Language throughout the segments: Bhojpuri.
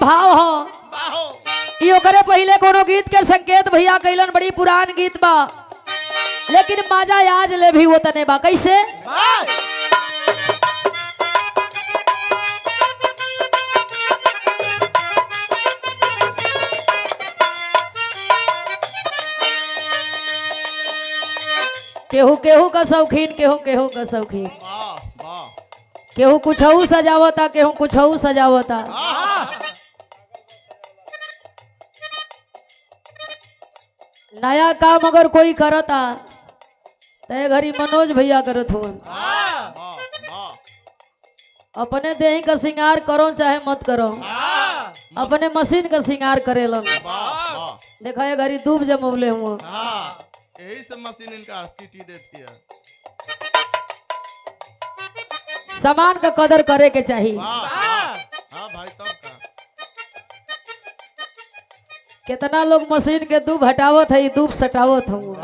भाव हो यो करे पहले कोनो गीत के संकेत भैया कैलन बड़ी पुरान गीत बा लेकिन माजा आज ले भी वो तने बा कैसे केहू केहू का शौकीन केहू केहू का शौकीन केहू कुछ सजावता केहू कुछ सजावता नया काम अगर कोई करता तो घरी मनोज भैया करत हो अपने देही का श्रृंगार करो चाहे मत करो अपने मशीन का श्रृंगार करेलन देखा ये घरी दूब जमौले हुआ यही सब मशीन इनका चीटी देती है सामान का कदर करे के चाहिए हाँ भाई सब का कितना लोग मशीन के दूब हटावत है दूब सटावत हूँ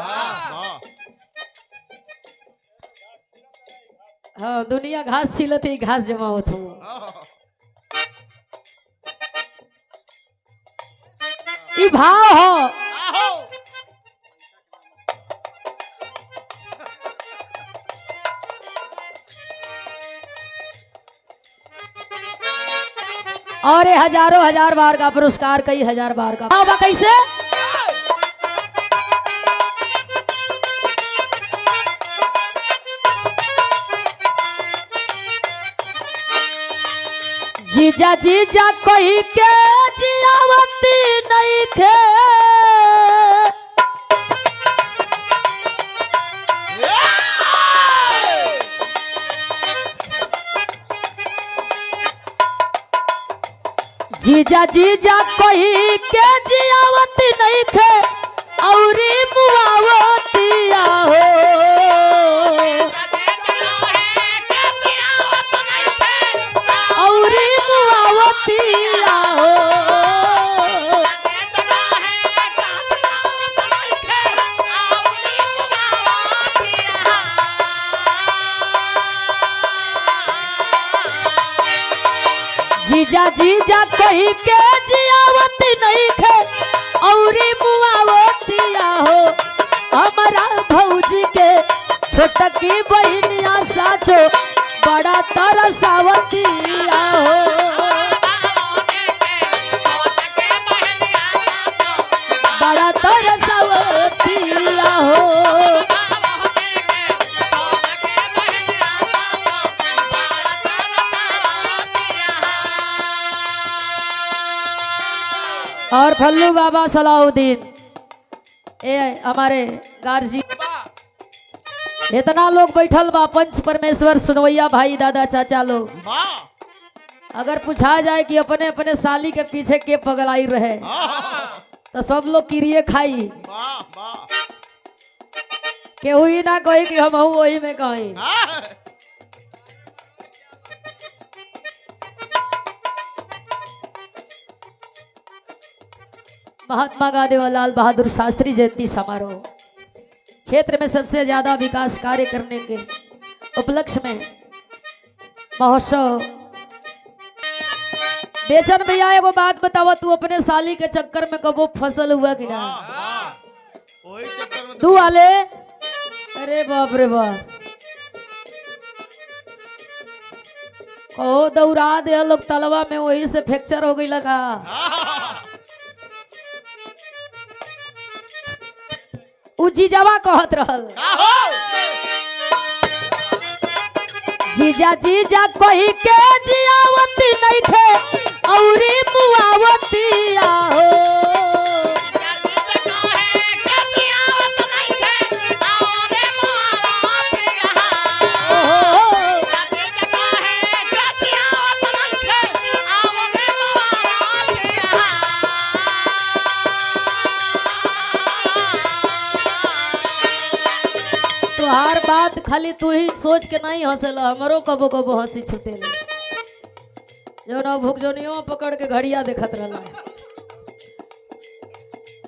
हाँ दुनिया घास छिलत है घास जमावत हूँ ई भाव हो और ये हजारों हजार बार का पुरस्कार कई हजार बार का हाँ कैसे जीजा जीजा कोई के जियावती नहीं थे जीजा जीजा कोई के जियावती नहीं थे औरी मुआवतिया हो औरी मुआवतिया हो जीजा जीजा कोई के जियावती नहीं थे औरी मुआवतिया हो हमारा भौजी के छोटकी बहनिया साचो बड़ा तरसावतिया हो बड़ा तरसावतिया हो और फल्लू बाबा सलाउद्दीन ए हमारे गार्जी इतना लोग बैठल बा पंच परमेश्वर सुनवैया भाई दादा चाचा लोग अगर पूछा जाए कि अपने अपने साली के पीछे के पगलाई रहे तो सब लोग किरिए खाई केहू ही ना कही कि हम वही में कहीं महात्मा गांधी और लाल बहादुर शास्त्री जयंती समारोह क्षेत्र में सबसे ज्यादा विकास कार्य करने के उपलक्ष्य में महोत्सव। बेचन भैया एगो बात बतावा तू अपने साली के चक्कर में कबो फसल हुआ कि ना वही चक्कर में तू आले अरे बाप रे बाप कहो दौड़ा दे लोग तलवा में वही से फ्रैक्चर हो गई लगा उ जीजावा कहत रहल जीजा जीजा कोई के जियावती नहीं थे औरी मुआवतिया हो हर बात खाली तू ही सोच के नहीं हंसेला हमरो कबो कबो हंसी छुटेला जो ना भुगजोनियों पकड़ के घड़िया देखत रहला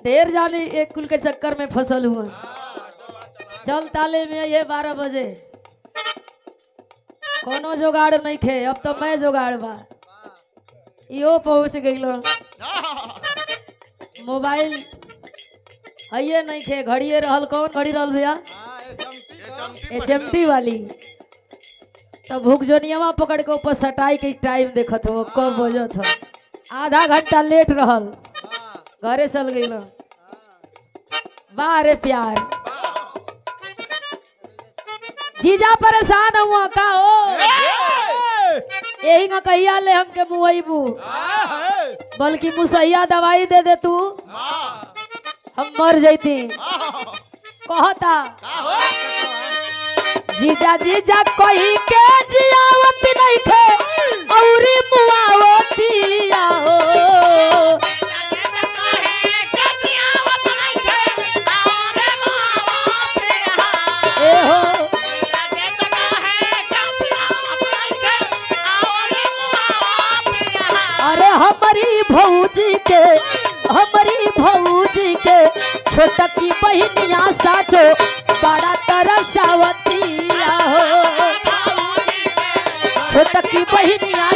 ढेर जानी एक कुल के चक्कर में फसल हुआ चल ताले में ये 12 बजे कोनो जुगाड़ नहीं खे, अब तो मैं जुगाड़ बा। यो पहुंच गई मोबाइल आइए नहीं खे, घड़िए रहल। कौन घड़ी रहल भैया? HMT वाली। तो भूख जोनियावा पकड़ के ऊपर सटाई के टाइम देखत हो कब बजत हो। आधा घंटा लेट रहल, घरे चल गई। वाह रे प्यार, जीजा परेशान हुआ का हो? यही ना कहिया ले हमके मुआईबू, बल्कि मुसैया दवाई दे दे तू, हम मर जैती। कहता जीजा जीजा कोई के जियावत नहीं थे औरी मुआवतिया हो। ए हो अरे हमारी भौजी के छोटकी बहनिया साचो बड़ा तरसावतिया हो। छोटकी बहनिया